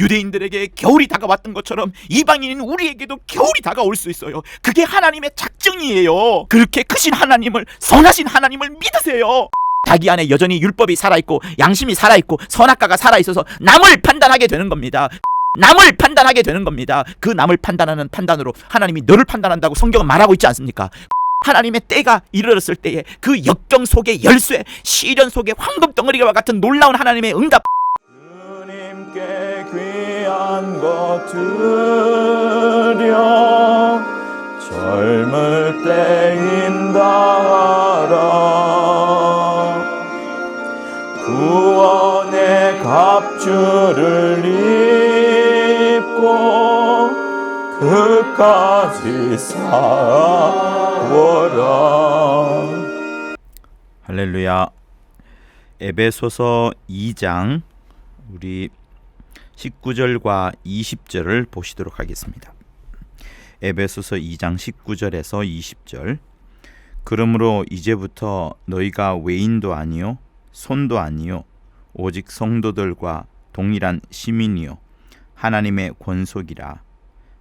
유대인들에게 겨울이 다가왔던 것처럼 이방인인 우리에게도 겨울이 다가올 수 있어요. 그게 하나님의 작정이에요. 그렇게 크신 하나님을, 선하신 하나님을 믿으세요. 자기 안에 여전히 율법이 살아있고 양심이 살아있고 선악과가 살아있어서 남을 판단하게 되는 겁니다. 남을 판단하게 되는 겁니다. 그 남을 판단하는 판단으로 하나님이 너를 판단한다고 성경은 말하고 있지 않습니까? 하나님의 때가 이르렀을 때에 그 역경 속에 열쇠, 시련 속에 황금 덩어리와 같은 놀라운 하나님의 응답. 주님께 귀한 것 드려 젊을 때 인다하라. 구원의 갑주를 입고 끝까지 싸워라. 할렐루야. 에베소서 2장 우리 19절과 20절을 보시도록 하겠습니다. 에베소서 2장 19절에서 20절. 그러므로 이제부터 너희가 외인도 아니요 손도 아니요 오직 성도들과 동일한 시민이요 하나님의 권속이라.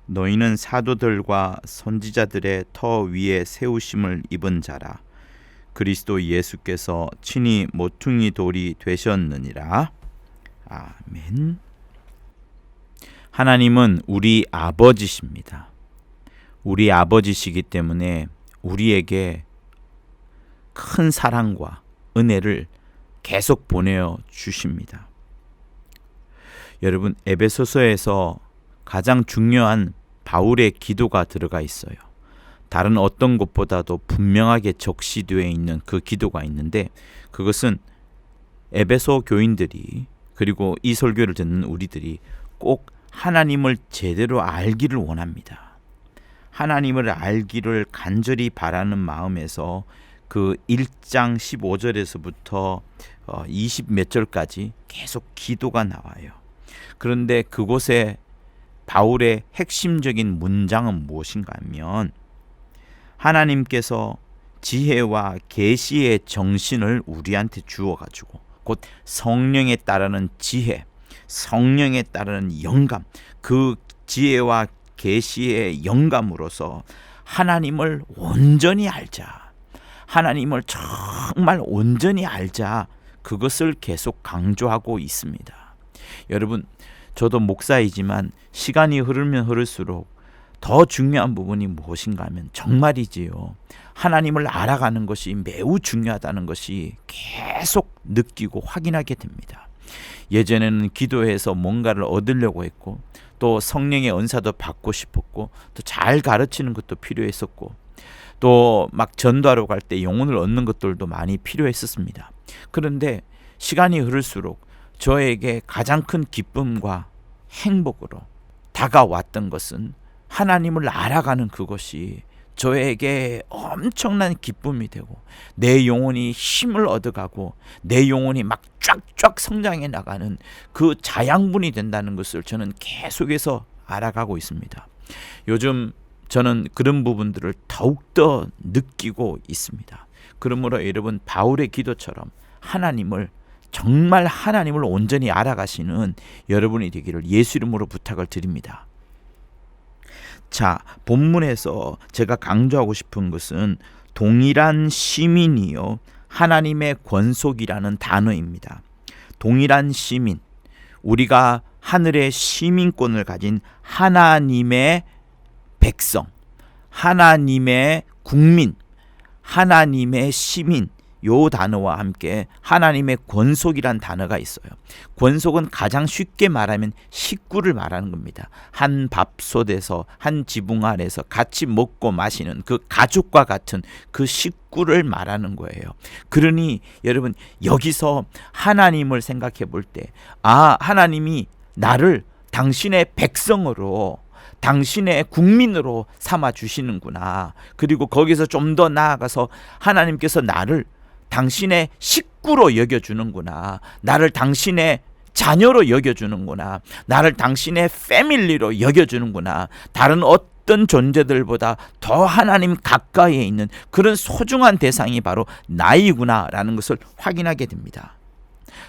너희는 사도들과 선지자들의 터 위에 세우심을 입은 자라. 그리스도 예수께서 친히 모퉁이 돌이 되셨느니라. 아멘. 하나님은 우리 아버지십니다. 우리 아버지시기 때문에 우리에게 큰 사랑과 은혜를 계속 보내어 주십니다. 여러분, 에베소서에서 가장 중요한 바울의 기도가 들어가 있어요. 다른 어떤 것보다도 분명하게 적시되어 있는 그 기도가 있는데, 그것은 에베소 교인들이, 그리고 이 설교를 듣는 우리들이 꼭 하나님을 제대로 알기를 원합니다. 하나님을 알기를 간절히 바라는 마음에서 그 1장 15절에서부터 20 몇 절까지 계속 기도가 나와요. 그런데 그곳에 바울의 핵심적인 문장은 무엇인가 하면, 하나님께서 지혜와 계시의 정신을 우리한테 주어가지고, 곧 성령에 따르는 지혜, 성령에 따르는 영감, 그 지혜와 계시의 영감으로서 하나님을 온전히 알자, 하나님을 정말 온전히 알자, 그것을 계속 강조하고 있습니다. 여러분, 저도 목사이지만 시간이 흐르면 흐를수록 더 중요한 부분이 무엇인가 하면 정말이지요, 하나님을 알아가는 것이 매우 중요하다는 것이 계속 느끼고 확인하게 됩니다. 예전에는 기도해서 뭔가를 얻으려고 했고, 또 성령의 은사도 받고 싶었고, 또 잘 가르치는 것도 필요했었고, 또 막 전도하러 갈 때 영혼을 얻는 것들도 많이 필요했었습니다. 그런데 시간이 흐를수록 저에게 가장 큰 기쁨과 행복으로 다가왔던 것은 하나님을 알아가는 그것이 저에게 엄청난 기쁨이 되고, 내 영혼이 힘을 얻어가고 내 영혼이 막 쫙쫙 성장해 나가는 그 자양분이 된다는 것을 저는 계속해서 알아가고 있습니다. 요즘 저는 그런 부분들을 더욱더 느끼고 있습니다. 그러므로 여러분, 바울의 기도처럼 정말 하나님을 온전히 알아가시는 여러분이 되기를 예수 이름으로 부탁을 드립니다. 자, 본문에서 제가 강조하고 싶은 것은 동일한 시민이요 하나님의 권속이라는 단어입니다. 동일한 시민, 우리가 하늘의 시민권을 가진 하나님의 백성, 하나님의 국민, 하나님의 시민, 요 단어와 함께 하나님의 권속이란 단어가 있어요. 권속은 가장 쉽게 말하면 식구를 말하는 겁니다. 한 밥솥에서, 한 지붕 아래서 같이 먹고 마시는 그 가족과 같은 그 식구를 말하는 거예요. 그러니 여러분, 여기서 하나님을 생각해 볼 때, 하나님이 나를 당신의 백성으로, 당신의 국민으로 삼아 주시는구나. 그리고 거기서 좀 더 나아가서 하나님께서 나를 당신의 식구로 여겨주는구나. 나를 당신의 자녀로 여겨주는구나. 나를 당신의 패밀리로 여겨주는구나. 다른 어떤 존재들보다 더 하나님 가까이에 있는 그런 소중한 대상이 바로 나이구나 라는 것을 확인하게 됩니다.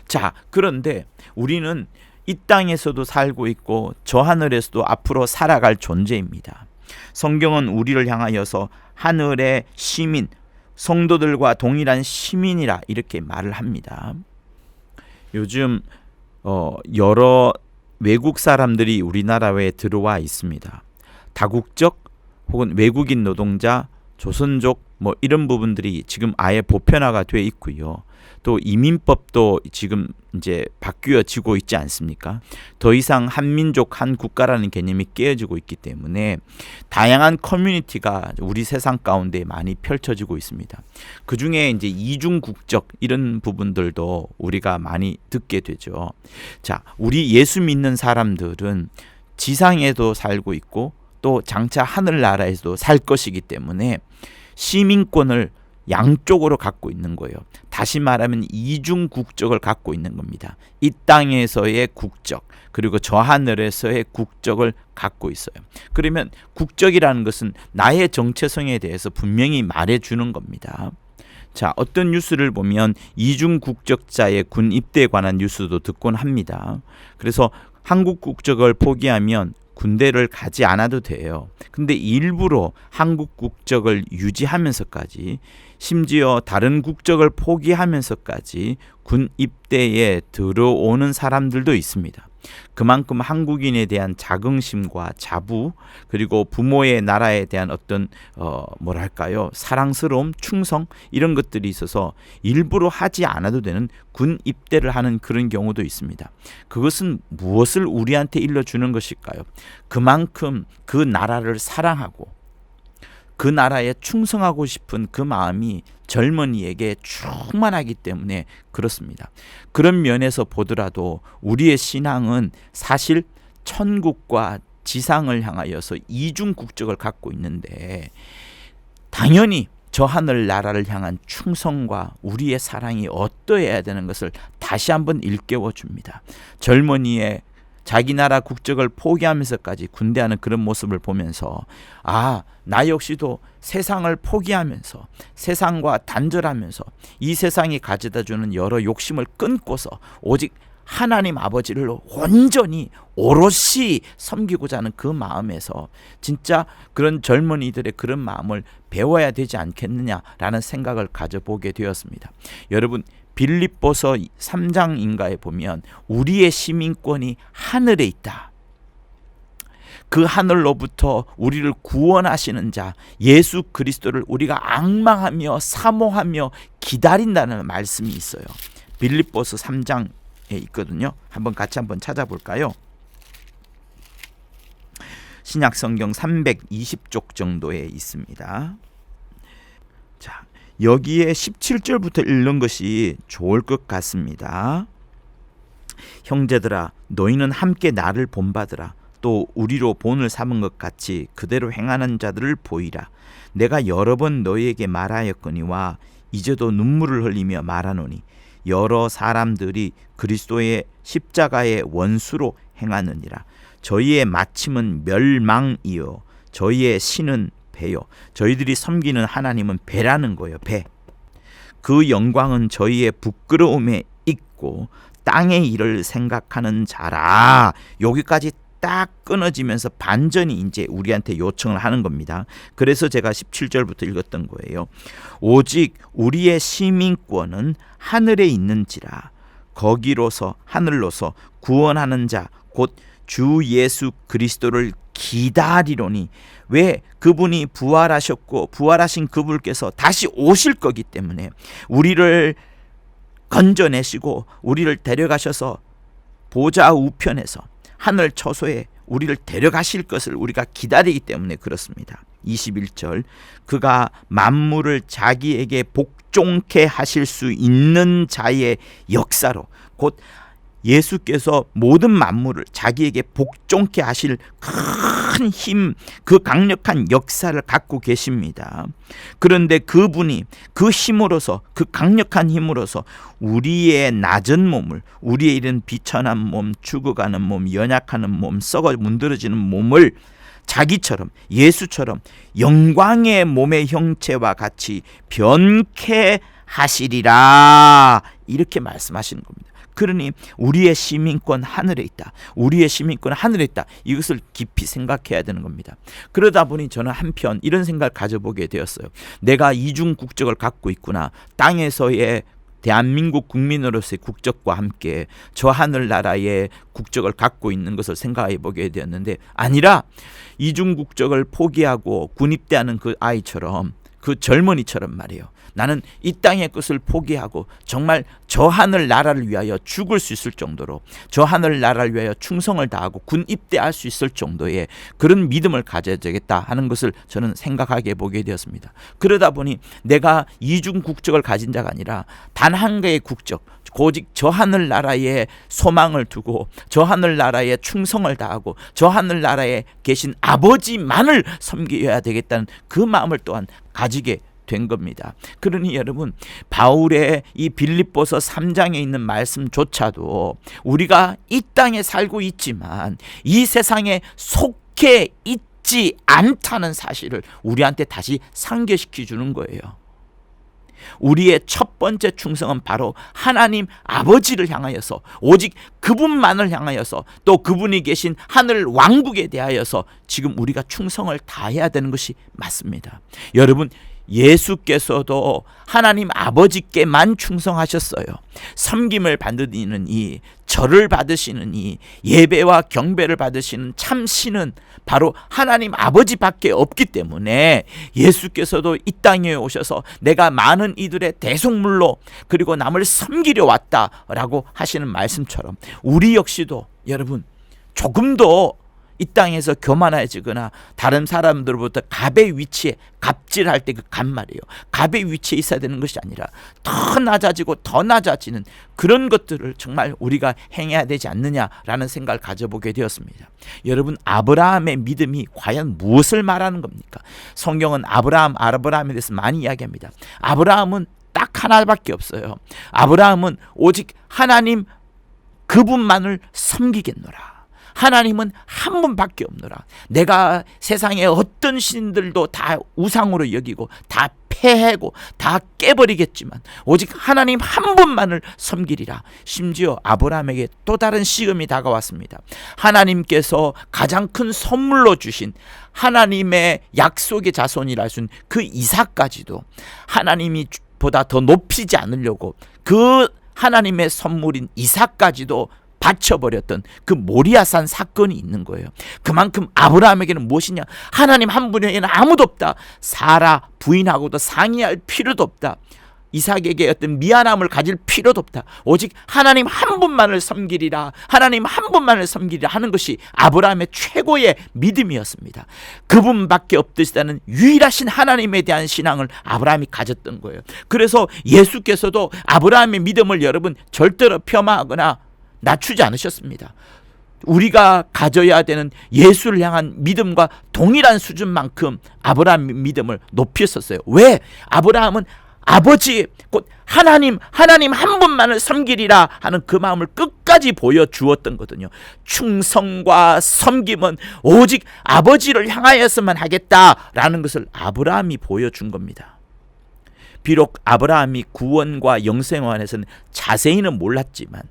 자, 그런데 우리는 이 땅에서도 살고 있고 저 하늘에서도 앞으로 살아갈 존재입니다. 성경은 우리를 향하여서 하늘의 시민, 성도들과 동일한 시민이라 이렇게 말을 합니다. 요즘 여러 외국 사람들이 우리나라에 들어와 있습니다. 다국적 혹은 외국인 노동자, 조선족 뭐 이런 부분들이 지금 아예 보편화가 돼 있고요. 또 이민법도 지금 이제 바뀌어지고 있지 않습니까? 더 이상 한민족 한 국가라는 개념이 깨어지고 있기 때문에 다양한 커뮤니티가 우리 세상 가운데 많이 펼쳐지고 있습니다. 그 중에 이제 이중 국적 이런 부분들도 우리가 많이 듣게 되죠. 자, 우리 예수 믿는 사람들은 지상에도 살고 있고 또 장차 하늘나라에서도 살 것이기 때문에 시민권을 양쪽으로 갖고 있는 거예요. 다시 말하면 이중 국적을 갖고 있는 겁니다. 이 땅에서의 국적 그리고 저 하늘에서의 국적을 갖고 있어요. 그러면 국적이라는 것은 나의 정체성에 대해서 분명히 말해주는 겁니다. 자, 어떤 뉴스를 보면 이중 국적자의 군 입대에 관한 뉴스도 듣곤 합니다. 그래서 한국 국적을 포기하면 군대를 가지 않아도 돼요. 근데 일부러 한국 국적을 유지하면서까지 심지어 다른 국적을 포기하면서까지 군 입대에 들어오는 사람들도 있습니다. 그만큼 한국인에 대한 자긍심과 자부 그리고 부모의 나라에 대한 어떤 사랑스러움, 충성 이런 것들이 있어서 일부러 하지 않아도 되는 군 입대를 하는 그런 경우도 있습니다. 그것은 무엇을 우리한테 일러주는 것일까요? 그만큼 그 나라를 사랑하고 그 나라에 충성하고 싶은 그 마음이 젊은이에게 충만하기 때문에 그렇습니다. 그런 면에서 보더라도 우리의 신앙은 사실 천국과 지상을 향하여서 이중 국적을 갖고 있는데 당연히 저 하늘 나라를 향한 충성과 우리의 사랑이 어떠해야 되는 것을 다시 한번 일깨워 줍니다. 젊은이의 자기 나라 국적을 포기하면서까지 군대하는 그런 모습을 보면서 나 역시도 세상을 포기하면서 세상과 단절하면서 이 세상이 가져다주는 여러 욕심을 끊고서 오직 하나님 아버지를 온전히 오롯이 섬기고자 하는 그 마음에서 진짜 그런 젊은이들의 그런 마음을 배워야 되지 않겠느냐라는 생각을 가져보게 되었습니다. 여러분, 빌립보서 3장인가에 보면 우리의 시민권이 하늘에 있다. 그 하늘로부터 우리를 구원하시는 자 예수 그리스도를 우리가 앙망하며 사모하며 기다린다는 말씀이 있어요. 빌립보서 3장에 있거든요. 같이 한번 찾아볼까요? 신약성경 320쪽 정도에 있습니다. 자, 여기에 17절부터 읽는 것이 좋을 것 같습니다. 형제들아, 너희는 함께 나를 본받으라. 또 우리로 본을 삼은 것 같이 그대로 행하는 자들을 보이라. 내가 여러 번 너희에게 말하였거니와 이제도 눈물을 흘리며 말하노니 여러 사람들이 그리스도의 십자가의 원수로 행하느니라. 저희의 마침은 멸망이요 저희의 신은 배요. 저희들이 섬기는 하나님은 배라는 거예요. 배. 그 영광은 저희의 부끄러움에 있고 땅의 일을 생각하는 자라. 여기까지 딱 끊어지면서 반전이 이제 우리한테 요청을 하는 겁니다. 그래서 제가 17절부터 읽었던 거예요. 오직 우리의 시민권은 하늘에 있는지라. 거기로서 하늘로서 구원하는 자 곧 주 예수 그리스도를 기다리로니. 왜? 그분이 부활하셨고 부활하신 그분께서 다시 오실 거기 때문에 우리를 건져내시고 우리를 데려가셔서 보좌 우편에서 하늘 처소에 우리를 데려가실 것을 우리가 기다리기 때문에 그렇습니다. 21절, 그가 만물을 자기에게 복종케 하실 수 있는 자의 역사로, 곧 예수께서 모든 만물을 자기에게 복종케 하실 큰 힘, 그 강력한 역사를 갖고 계십니다. 그런데 그분이 그 힘으로서, 그 강력한 힘으로서 우리의 낮은 몸을, 우리의 이런 비천한 몸, 죽어가는 몸, 연약하는 몸, 썩어 문드러지는 몸을 자기처럼, 예수처럼 영광의 몸의 형체와 같이 변케 하시리라, 이렇게 말씀하시는 겁니다. 그러니 우리의 시민권 하늘에 있다. 우리의 시민권 하늘에 있다. 이것을 깊이 생각해야 되는 겁니다. 그러다 보니 저는 한편 이런 생각을 가져보게 되었어요. 내가 이중 국적을 갖고 있구나. 땅에서의 대한민국 국민으로서의 국적과 함께 저 하늘나라의 국적을 갖고 있는 것을 생각해 보게 되었는데, 아니라 이중 국적을 포기하고 군입대하는 그 아이처럼, 그 젊은이처럼 말이에요. 나는 이 땅의 것을 포기하고 정말 저 하늘 나라를 위하여 죽을 수 있을 정도로, 저 하늘 나라를 위하여 충성을 다하고 군 입대할 수 있을 정도의 그런 믿음을 가져야 되겠다 하는 것을 저는 생각하게 보게 되었습니다. 그러다 보니 내가 이중 국적을 가진 자가 아니라 단 한 개의 국적, 오직 저 하늘 나라에 소망을 두고 저 하늘 나라에 충성을 다하고 저 하늘 나라에 계신 아버지만을 섬겨야 되겠다는 그 마음을 또한 가지게 된 겁니다. 그러니 여러분, 바울의 이 빌립보서 3장에 있는 말씀조차도 우리가 이 땅에 살고 있지만 이 세상에 속해 있지 않다는 사실을 우리한테 다시 상기시켜 주는 거예요. 우리의 첫 번째 충성은 바로 하나님 아버지를 향하여서, 오직 그분만을 향하여서, 또 그분이 계신 하늘 왕국에 대하여서 지금 우리가 충성을 다해야 되는 것이 맞습니다. 여러분, 예수께서도 하나님 아버지께만 충성하셨어요. 섬김을 받는 이, 절을 받으시는 이, 예배와 경배를 받으시는 참 신은 바로 하나님 아버지밖에 없기 때문에 예수께서도 이 땅에 오셔서 내가 많은 이들의 대속물로 그리고 남을 섬기려 왔다라고 하시는 말씀처럼 우리 역시도 여러분, 조금도 이 땅에서 교만해지거나 다른 사람들로부터 갑의 위치에, 갑질할 때 그 갑 말이에요, 갑의 위치에 있어야 되는 것이 아니라 더 낮아지고 더 낮아지는 그런 것들을 정말 우리가 행해야 되지 않느냐라는 생각을 가져보게 되었습니다. 여러분, 아브라함의 믿음이 과연 무엇을 말하는 겁니까? 성경은 아브라함에 대해서 많이 이야기합니다. 아브라함은 딱 하나밖에 없어요. 아브라함은 오직 하나님 그분만을 섬기겠노라. 하나님은 한 분밖에 없노라. 내가 세상의 어떤 신들도 다 우상으로 여기고 다 폐하고 다 깨버리겠지만 오직 하나님 한 분만을 섬기리라. 심지어 아브라함에게 또 다른 시험이 다가왔습니다. 하나님께서 가장 큰 선물로 주신 하나님의 약속의 자손이라 할 수 있는 그 이삭까지도 하나님이 보다 더 높이지 않으려고 그 하나님의 선물인 이삭까지도 바쳐버렸던 그 모리아산 사건이 있는 거예요. 그만큼 아브라함에게는 무엇이냐? 하나님 한 분에게는 아무도 없다. 사라 부인하고도 상의할 필요도 없다. 이삭에게 어떤 미안함을 가질 필요도 없다. 오직 하나님 한 분만을 섬기리라. 하나님 한 분만을 섬기리라 하는 것이 아브라함의 최고의 믿음이었습니다. 그분밖에 없으시다는 유일하신 하나님에 대한 신앙을 아브라함이 가졌던 거예요. 그래서 예수께서도 아브라함의 믿음을 여러분 절대로 폄하하거나 낮추지 않으셨습니다. 우리가 가져야 되는 예수를 향한 믿음과 동일한 수준만큼 아브라함의 믿음을 높였었어요. 왜? 아브라함은 아버지 곧 하나님 한 분만을 섬기리라 하는 그 마음을 끝까지 보여주었던 거거든요. 충성과 섬김은 오직 아버지를 향하여서만 하겠다라는 것을 아브라함이 보여준 겁니다. 비록 아브라함이 구원과 영생원에서는 자세히는 몰랐지만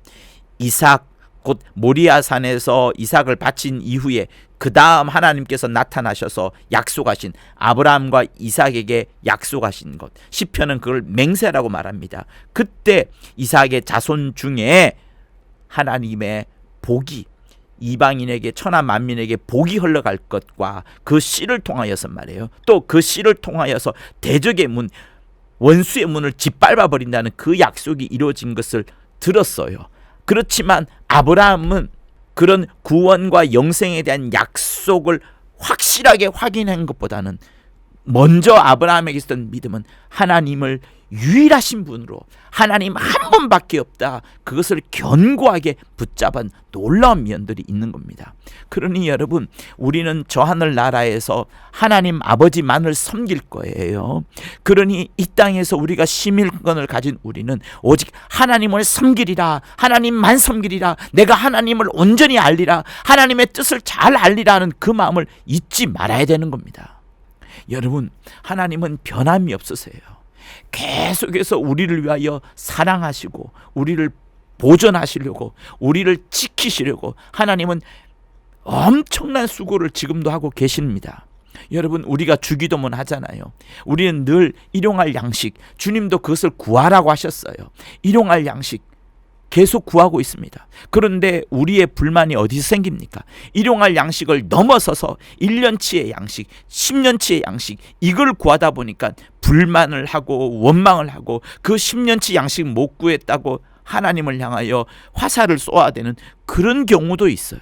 이삭 곧 모리아산에서 이삭을 바친 이후에 그 다음 하나님께서 나타나셔서 약속하신 아브라함과 이삭에게 약속하신 것, 시편은 그걸 맹세라고 말합니다. 그때 이삭의 자손 중에 하나님의 복이 이방인에게 천하 만민에게 복이 흘러갈 것과 그 씨를 통하여서 말이에요. 또 그 씨를 통하여서 대적의 문, 원수의 문을 짓밟아 버린다는 그 약속이 이루어진 것을 들었어요. 그렇지만 아브라함은 그런 구원과 영생에 대한 약속을 확실하게 확인한 것보다는 먼저 아브라함에게 있었던 믿음은 하나님을 유일하신 분으로, 하나님 한 분밖에 없다, 그것을 견고하게 붙잡은 놀라운 면들이 있는 겁니다. 그러니 여러분, 우리는 저 하늘 나라에서 하나님 아버지만을 섬길 거예요. 그러니 이 땅에서 우리가 시민권을 가진 우리는 오직 하나님을 섬기리라, 하나님만 섬기리라, 내가 하나님을 온전히 알리라, 하나님의 뜻을 잘 알리라 하는 그 마음을 잊지 말아야 되는 겁니다. 여러분, 하나님은 변함이 없으세요. 계속해서 우리를 위하여 사랑하시고 우리를 보존하시려고, 우리를 지키시려고 하나님은 엄청난 수고를 지금도 하고 계십니다. 여러분, 우리가 주기도문 하잖아요. 우리는 늘 일용할 양식, 주님도 그것을 구하라고 하셨어요. 일용할 양식 계속 구하고 있습니다. 그런데 우리의 불만이 어디서 생깁니까? 일용할 양식을 넘어서서 1년치의 양식, 10년치의 양식, 이걸 구하다 보니까 불만을 하고 원망을 하고, 그 10년치 양식 못 구했다고 하나님을 향하여 화살을 쏘아야 되는 그런 경우도 있어요.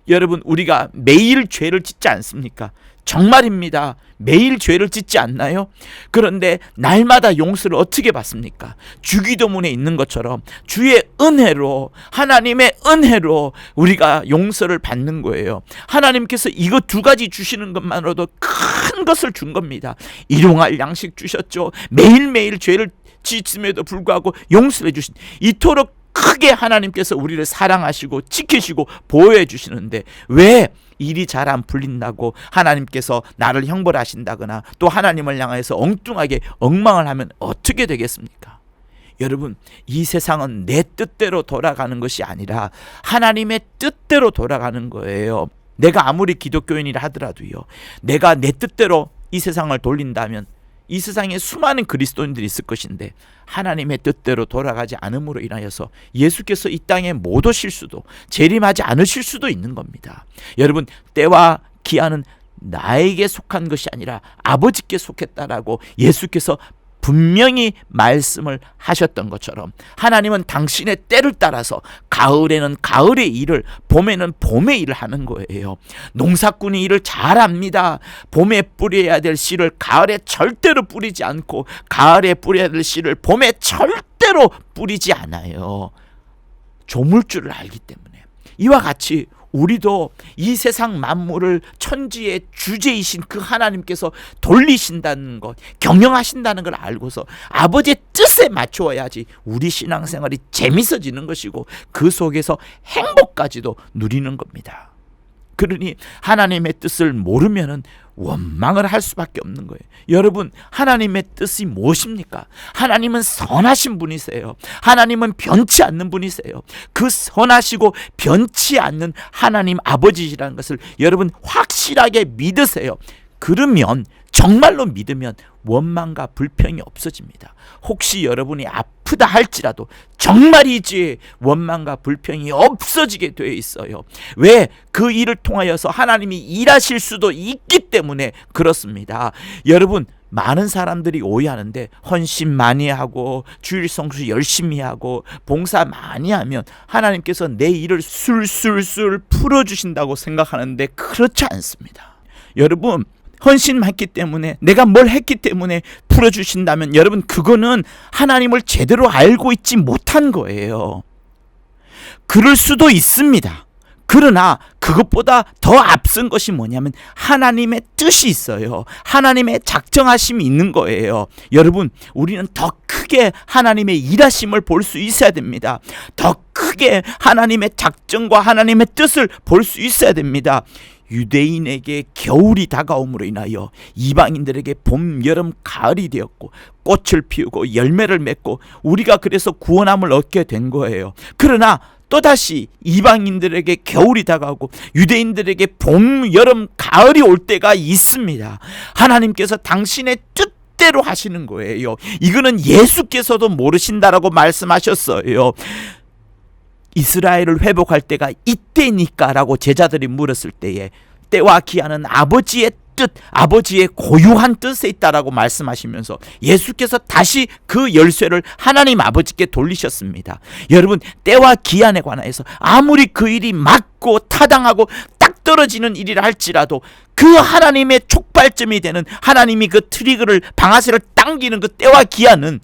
여러분, 우리가 매일 죄를 짓지 않습니까? 정말입니다. 매일 죄를 짓지 않나요? 그런데 날마다 용서를 어떻게 받습니까? 주기도문에 있는 것처럼 주의 은혜로, 하나님의 은혜로 우리가 용서를 받는 거예요. 하나님께서 이거 두 가지 주시는 것만으로도 큰 것을 준 겁니다. 일용할 양식 주셨죠. 매일매일 죄를 짓음에도 불구하고 용서를 해주신, 이토록 크게 하나님께서 우리를 사랑하시고 지키시고 보호해 주시는데, 왜 일이 잘 안 풀린다고 하나님께서 나를 형벌하신다거나 또 하나님을 향해서 엉뚱하게 엉망을 하면 어떻게 되겠습니까? 여러분, 이 세상은 내 뜻대로 돌아가는 것이 아니라 하나님의 뜻대로 돌아가는 거예요. 내가 아무리 기독교인이라 하더라도요, 내가 내 뜻대로 이 세상을 돌린다면 이 세상에 수많은 그리스도인들이 있을 것인데, 하나님의 뜻대로 돌아가지 않음으로 인하여서 예수께서 이 땅에 못 오실 수도, 재림하지 않으실 수도 있는 겁니다. 여러분, 때와 기한은 나에게 속한 것이 아니라 아버지께 속했다라고 예수께서 분명히 말씀을 하셨던 것처럼, 하나님은 당신의 때를 따라서 가을에는 가을의 일을, 봄에는 봄의 일을 하는 거예요. 농사꾼이 일을 잘합니다. 봄에 뿌려야 될 씨를 가을에 절대로 뿌리지 않고, 가을에 뿌려야 될 씨를 봄에 절대로 뿌리지 않아요. 조물주를 알기 때문에. 이와 같이 우리도 이 세상 만물을 천지의 주제이신 그 하나님께서 돌리신다는 것, 경영하신다는 걸 알고서 아버지의 뜻에 맞추어야지 우리 신앙생활이 재밌어지는 것이고, 그 속에서 행복까지도 누리는 겁니다. 그러니 하나님의 뜻을 모르면은 원망을 할 수밖에 없는 거예요. 여러분, 하나님의 뜻이 무엇입니까? 하나님은 선하신 분이세요. 하나님은 변치 않는 분이세요. 그 선하시고 변치 않는 하나님 아버지시라는 것을 여러분 확실하게 믿으세요. 그러면, 정말로 믿으면 원망과 불평이 없어집니다. 혹시 여러분이 아프다 할지라도 정말이지 원망과 불평이 없어지게 되어 있어요. 왜? 그 일을 통하여서 하나님이 일하실 수도 있기 때문에 그렇습니다. 여러분, 많은 사람들이 오해하는데, 헌신 많이 하고 주일 성수 열심히 하고 봉사 많이 하면 하나님께서 내 일을 술술술 풀어주신다고 생각하는데, 그렇지 않습니다. 여러분, 헌신했기 때문에, 내가 뭘 했기 때문에 풀어주신다면, 여러분, 그거는 하나님을 제대로 알고 있지 못한 거예요. 그럴 수도 있습니다. 그러나 그것보다 더 앞선 것이 뭐냐면 하나님의 뜻이 있어요. 하나님의 작정하심이 있는 거예요. 여러분, 우리는 더 크게 하나님의 일하심을 볼 수 있어야 됩니다. 더 크게 하나님의 작정과 하나님의 뜻을 볼 수 있어야 됩니다. 유대인에게 겨울이 다가옴으로 인하여 이방인들에게 봄, 여름, 가을이 되었고, 꽃을 피우고 열매를 맺고, 우리가 그래서 구원함을 얻게 된 거예요. 그러나 또다시 이방인들에게 겨울이 다가오고 유대인들에게 봄, 여름, 가을이 올 때가 있습니다. 하나님께서 당신의 뜻대로 하시는 거예요. 이거는 예수께서도 모르신다라고 말씀하셨어요. 이스라엘을 회복할 때가 이때니까 라고 제자들이 물었을 때에, 때와 기한은 아버지의 뜻, 아버지의 고유한 뜻에 있다라고 말씀하시면서 예수께서 다시 그 열쇠를 하나님 아버지께 돌리셨습니다. 여러분, 때와 기한에 관하여서 아무리 그 일이 맞고 타당하고 딱 떨어지는 일이라 할지라도, 그 하나님의 촉발점이 되는, 하나님이 그 트리거를, 방아쇠를 당기는 그 때와 기한은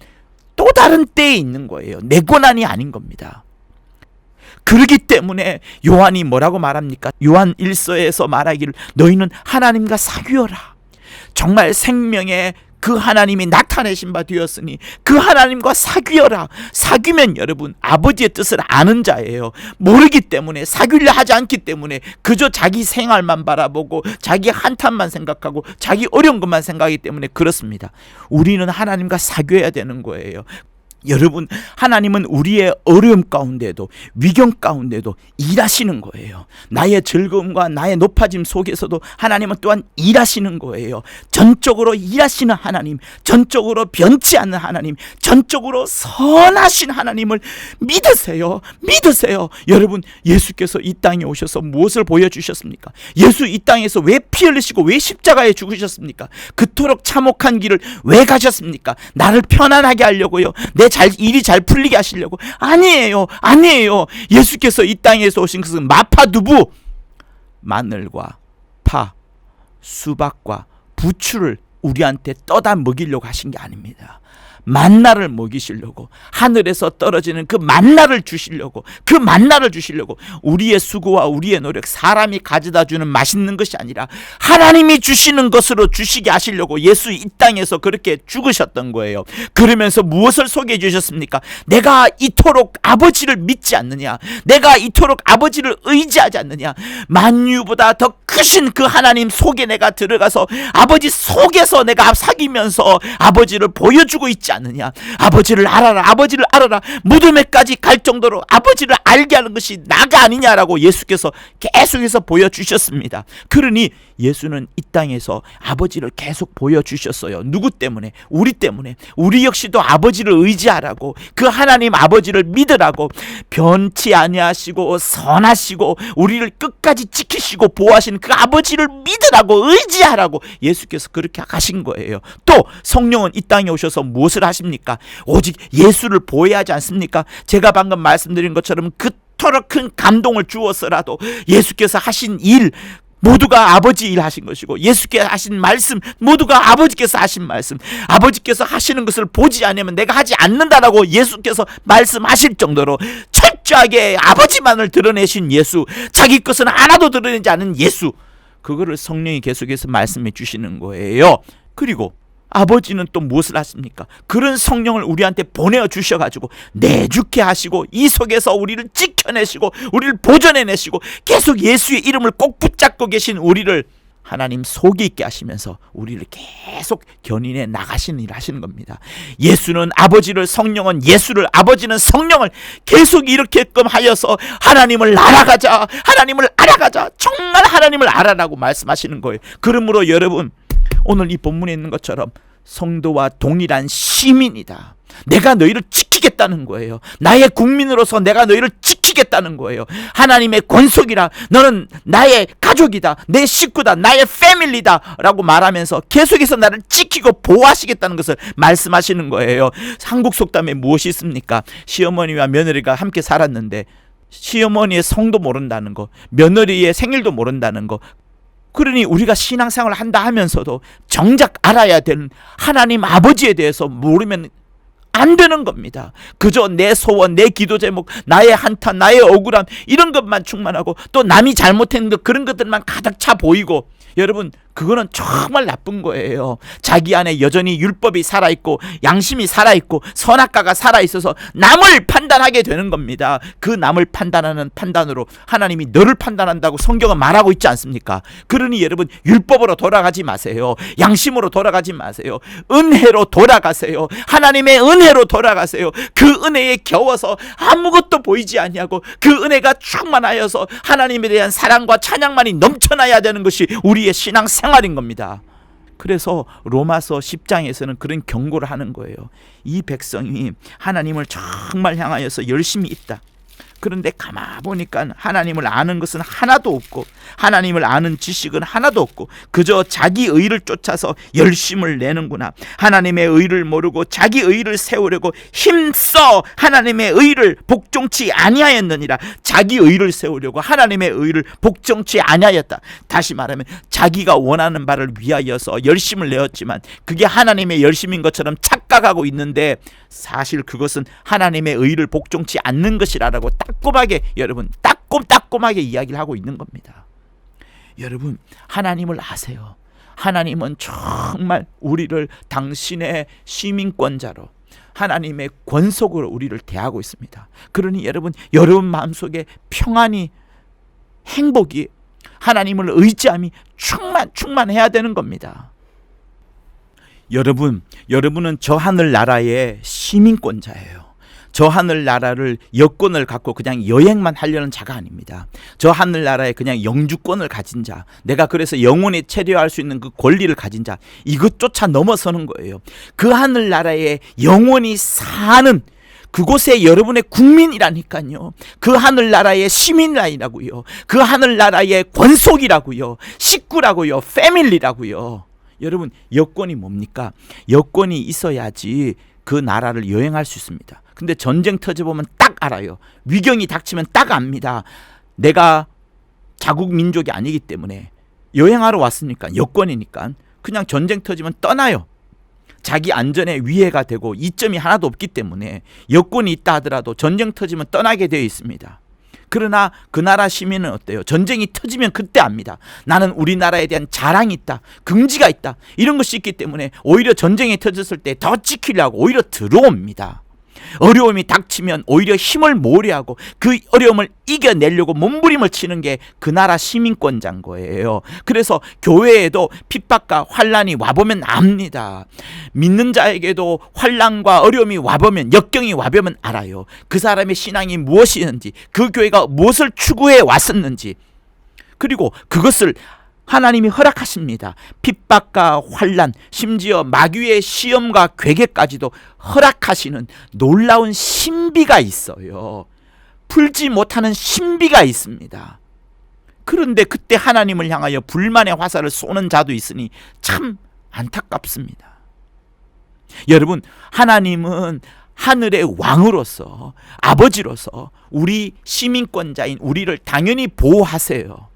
또 다른 때에 있는 거예요. 내 권한이 아닌 겁니다. 그렇기 때문에 요한이 뭐라고 말합니까? 요한 1서에서 말하기를, 너희는 하나님과 사귀어라. 정말 생명의 그 하나님이 나타내신 바 되었으니 그 하나님과 사귀어라. 사귀면 여러분, 아버지의 뜻을 아는 자예요. 모르기 때문에, 사귀려 하지 않기 때문에 그저 자기 생활만 바라보고 자기 한탄만 생각하고 자기 어려운 것만 생각하기 때문에 그렇습니다. 우리는 하나님과 사귀어야 되는 거예요. 여러분, 하나님은 우리의 어려움 가운데도 위경 가운데도 일하시는 거예요. 나의 즐거움과 나의 높아짐 속에서도 하나님은 또한 일하시는 거예요. 전적으로 일하시는 하나님, 전적으로 변치 않는 하나님, 전적으로 선하신 하나님을 믿으세요. 믿으세요. 여러분, 예수께서 이 땅에 오셔서 무엇을 보여주셨습니까? 예수 이 땅에서 왜 피 흘리시고 왜 십자가에 죽으셨습니까? 그토록 참혹한 길을 왜 가셨습니까? 나를 편안하게 하려고요? 일이 잘 풀리게 하시려고? 아니에요. 아니에요. 예수께서 이 땅에서 오신 것은 마파두부, 마늘과 파, 수박과 부추를 우리한테 떠다 먹이려고 하신 게 아닙니다. 만나를 먹이시려고, 하늘에서 떨어지는 그 만나를 주시려고, 우리의 수고와 우리의 노력, 사람이 가져다 주는 맛있는 것이 아니라 하나님이 주시는 것으로 주시게 하시려고 예수 이 땅에서 그렇게 죽으셨던 거예요. 그러면서 무엇을 소개해 주셨습니까? 내가 이토록 아버지를 믿지 않느냐, 내가 이토록 아버지를 의지하지 않느냐, 만유보다 더 크신 그 하나님 속에 내가 들어가서 아버지 속에서 내가 사귀면서 아버지를 보여주고 있지 않느냐, 아버지를 알아라, 아버지를 알아라, 무덤에까지 갈 정도로 아버지를 알게 하는 것이 나가 아니냐라고 예수께서 계속해서 보여주셨습니다. 그러니 예수는 이 땅에서 아버지를 계속 보여주셨어요. 누구 때문에? 우리 때문에. 우리 역시도 아버지를 의지하라고, 그 하나님 아버지를 믿으라고, 변치 아니하시고 선하시고 우리를 끝까지 지키시고 보호하시는 그 아버지를 믿으라고, 의지하라고 예수께서 그렇게 하신 거예요. 또 성령은 이 땅에 오셔서 무엇을 하십니까? 오직 예수를 보호하지 않습니까? 제가 방금 말씀드린 것처럼 그토록 큰 감동을 주었어라도 예수께서 하신 일 모두가 아버지 일 하신 것이고, 예수께서 하신 말씀 모두가 아버지께서 하신 말씀, 아버지께서 하시는 것을 보지 않으면 내가 하지 않는다라고 예수께서 말씀하실 정도로 철저하게 아버지만을 드러내신 예수, 자기 것은 하나도 드러내지 않은 예수, 그거를 성령이 계속해서 말씀해 주시는 거예요. 그리고 아버지는 또 무엇을 하십니까? 그런 성령을 우리한테 보내어 주셔가지고 내주케 하시고 이 속에서 우리를 지켜내시고 우리를 보존해내시고 계속 예수의 이름을 꼭 붙잡고 계신 우리를 하나님 속에 있게 하시면서 우리를 계속 견인해 나가시는 일을 하시는 겁니다. 예수는 아버지를, 성령은 예수를, 아버지는 성령을 계속 이렇게끔 하여서 하나님을 알아가자, 하나님을 알아가자, 정말 하나님을 알아라고 말씀하시는 거예요. 그러므로 여러분, 오늘 이 본문에 있는 것처럼 성도와 동일한 시민이다. 내가 너희를 지키겠다는 거예요. 나의 국민으로서 내가 너희를 지키겠다는 거예요. 하나님의 권속이라, 너는 나의 가족이다, 내 식구다, 나의 패밀리다 라고 말하면서 계속해서 나를 지키고 보호하시겠다는 것을 말씀하시는 거예요. 한국 속담에 무엇이 있습니까? 시어머니와 며느리가 함께 살았는데 시어머니의 성도 모른다는 거, 며느리의 생일도 모른다는 거. 그러니 우리가 신앙생활을 한다 하면서도 정작 알아야 되는 하나님 아버지에 대해서 모르면 안 되는 겁니다. 그저 내 소원, 내 기도 제목, 나의 한탄, 나의 억울함, 이런 것만 충만하고 또 남이 잘못했는 것, 그런 것들만 가득 차 보이고, 여러분, 그거는 정말 나쁜 거예요. 자기 안에 여전히 율법이 살아있고 양심이 살아있고 선악과가 살아있어서 남을 판단하게 되는 겁니다. 그 남을 판단하는 판단으로 하나님이 너를 판단한다고 성경은 말하고 있지 않습니까? 그러니 여러분, 율법으로 돌아가지 마세요. 양심으로 돌아가지 마세요. 은혜로 돌아가세요. 하나님의 은혜로 돌아가세요. 그 은혜에 겨워서 아무것도 보이지 아니하고 그 은혜가 충만하여서 하나님에 대한 사랑과 찬양만이 넘쳐나야 되는 것이 우리의 신앙생활인 겁니다. 그래서 로마서 10장에서는 그런 경고를 하는 거예요. 이 백성이 하나님을 정말 향하여서 열심히 있다. 그런데 가만 보니까 하나님을 아는 것은 하나도 없고 하나님을 아는 지식은 하나도 없고 그저 자기 의를 쫓아서 열심을 내는구나. 하나님의 의를 모르고 자기 의를 세우려고 힘써 하나님의 의를 복종치 아니하였느니라. 자기 의를 세우려고 하나님의 의를 복종치 아니하였다. 다시 말하면 자기가 원하는 바를 위하여서 열심을 내었지만 그게 하나님의 열심인 것처럼 착각하고 있는데 사실 그것은 하나님의 의를 복종치 않는 것이라고 따끔하게, 여러분, 따끔따끔하게 이야기를 하고 있는 겁니다. 여러분, 하나님을 아세요. 하나님은 정말 우리를 당신의 시민권자로 하나님의 권속으로 우리를 대하고 있습니다. 그러니 여러분 마음속에 평안이, 행복이, 하나님을 의지함이 충만해야 되는 겁니다. 여러분은 저 하늘나라의 시민권자예요. 저 하늘나라를 여권을 갖고 그냥 여행만 하려는 자가 아닙니다. 저 하늘나라에 그냥 영주권을 가진 자, 내가 그래서 영원히 체류할 수 있는 그 권리를 가진 자, 이것조차 넘어서는 거예요. 그 하늘나라에 영원히 사는 그곳에 여러분의 국민이라니까요. 그 하늘나라의 시민이라고요. 그 하늘나라의 권속이라고요. 식구라고요. 패밀리라고요. 여러분, 여권이 뭡니까? 여권이 있어야지 그 나라를 여행할 수 있습니다. 근데 전쟁 터져보면 딱 알아요. 위경이 닥치면 딱 압니다. 내가 자국 민족이 아니기 때문에 여행하러 왔으니까, 여권이니까 그냥 전쟁 터지면 떠나요. 자기 안전에 위해가 되고 이점이 하나도 없기 때문에 여권이 있다 하더라도 전쟁 터지면 떠나게 되어 있습니다. 그러나 그 나라 시민은 어때요? 전쟁이 터지면 그때 압니다. 나는 우리나라에 대한 자랑이 있다, 긍지가 있다, 이런 것이 있기 때문에 오히려 전쟁이 터졌을 때 더 지키려고 오히려 들어옵니다. 어려움이 닥치면 오히려 힘을 모으려고 그 어려움을 이겨내려고 몸부림을 치는 게 그 나라 시민권자인 거예요. 그래서 교회에도 핍박과 환란이 와보면 압니다. 믿는 자에게도 환란과 어려움이 와보면, 역경이 와보면 알아요. 그 사람의 신앙이 무엇이었는지, 그 교회가 무엇을 추구해 왔었는지, 그리고 그것을 하나님이 허락하십니다. 핍박과 환란, 심지어 마귀의 시험과 괴계까지도 허락하시는 놀라운 신비가 있어요. 풀지 못하는 신비가 있습니다. 그런데 그때 하나님을 향하여 불만의 화살을 쏘는 자도 있으니 참 안타깝습니다. 여러분, 하나님은 하늘의 왕으로서, 아버지로서 우리 시민권자인 우리를 당연히 보호하세요.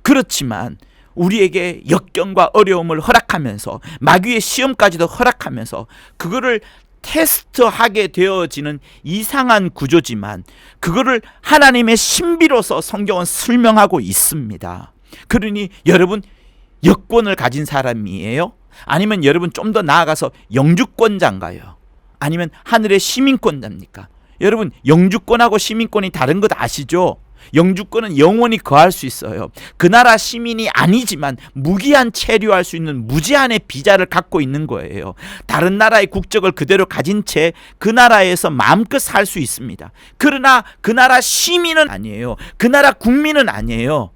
그렇지만 우리에게 역경과 어려움을 허락하면서 마귀의 시험까지도 허락하면서 그거를 테스트하게 되어지는 이상한 구조지만 그거를 하나님의 신비로서 성경은 설명하고 있습니다. 그러니 여러분, 여권을 가진 사람이에요? 아니면 여러분 좀 더 나아가서 영주권자인가요? 아니면 하늘의 시민권자입니까? 여러분, 영주권하고 시민권이 다른 것 아시죠? 영주권은 영원히 거할 수 있어요. 그 나라 시민이 아니지만 무기한 체류할 수 있는 무제한의 비자를 갖고 있는 거예요. 다른 나라의 국적을 그대로 가진 채 그 나라에서 마음껏 살 수 있습니다. 그러나 그 나라 시민은 아니에요. 그 나라 국민은 아니에요.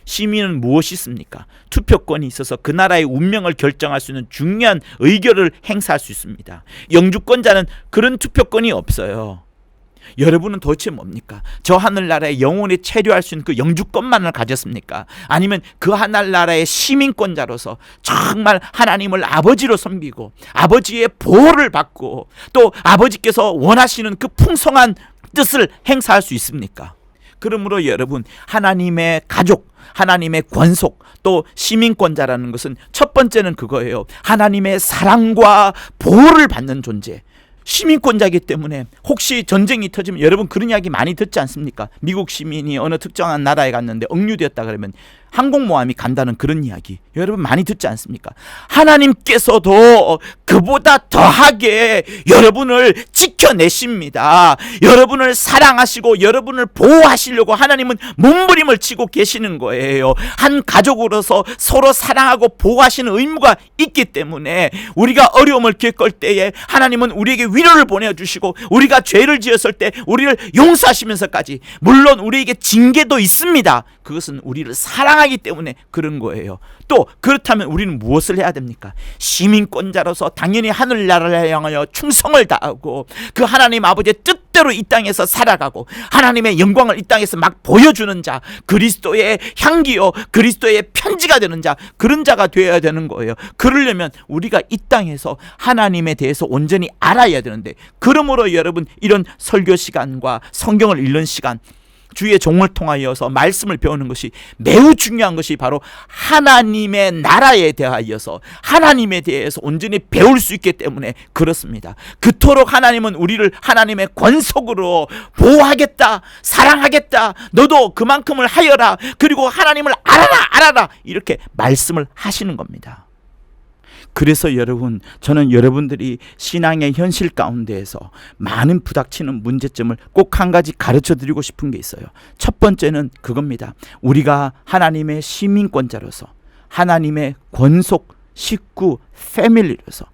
시민은 무엇이 있습니까? 투표권이 있어서 그 나라의 운명을 결정할 수 있는 중요한 의결을 행사할 수 있습니다. 영주권자는 그런 투표권이 없어요. 여러분은 도대체 뭡니까? 저 하늘나라에 영원히 체류할 수 있는 그 영주권만을 가졌습니까? 아니면 그 하늘나라의 시민권자로서 정말 하나님을 아버지로 섬기고 아버지의 보호를 받고 또 아버지께서 원하시는 그 풍성한 뜻을 행사할 수 있습니까? 그러므로 여러분, 하나님의 가족, 하나님의 권속, 또 시민권자라는 것은 첫 번째는 그거예요. 하나님의 사랑과 보호를 받는 존재. 시민권자이기 때문에 혹시 전쟁이 터지면, 여러분 그런 이야기 많이 듣지 않습니까? 미국 시민이 어느 특정한 나라에 갔는데 억류되었다 그러면 항공모함이 간다는 그런 이야기 여러분 많이 듣지 않습니까? 하나님께서도 그보다 더하게 여러분을 지켜내십니다. 여러분을 사랑하시고 여러분을 보호하시려고 하나님은 몸부림을 치고 계시는 거예요. 한 가족으로서 서로 사랑하고 보호하시는 의무가 있기 때문에 우리가 어려움을 겪을 때에 하나님은 우리에게 위로를 보내주시고 우리가 죄를 지었을 때 우리를 용서하시면서까지, 물론 우리에게 징계도 있습니다. 그것은 우리를 사랑하기 때문에 그런 거예요. 또 그렇다면 우리는 무엇을 해야 됩니까? 시민권자로서 당연히 하늘나라를 향하여 충성을 다하고 그 하나님 아버지의 뜻대로 이 땅에서 살아가고 하나님의 영광을 이 땅에서 막 보여주는 자, 그리스도의 향기요 그리스도의 편지가 되는 자, 그런 자가 되어야 되는 거예요. 그러려면 우리가 이 땅에서 하나님에 대해서 온전히 알아야 되는데, 그러므로 여러분, 이런 설교 시간과 성경을 읽는 시간, 주의 종을 통하여서 말씀을 배우는 것이 매우 중요한 것이 바로 하나님의 나라에 대하여서 하나님에 대해서 온전히 배울 수 있기 때문에 그렇습니다. 그토록 하나님은 우리를 하나님의 권속으로 보호하겠다, 사랑하겠다, 너도 그만큼을 하여라, 그리고 하나님을 알아라 이렇게 말씀을 하시는 겁니다. 그래서 여러분, 저는 여러분들이 신앙의 현실 가운데에서 많은 부닥치는 문제점을 꼭 한 가지 가르쳐 드리고 싶은 게 있어요. 첫 번째는 그겁니다. 우리가 하나님의 시민권자로서 하나님의 권속 식구, 패밀리로서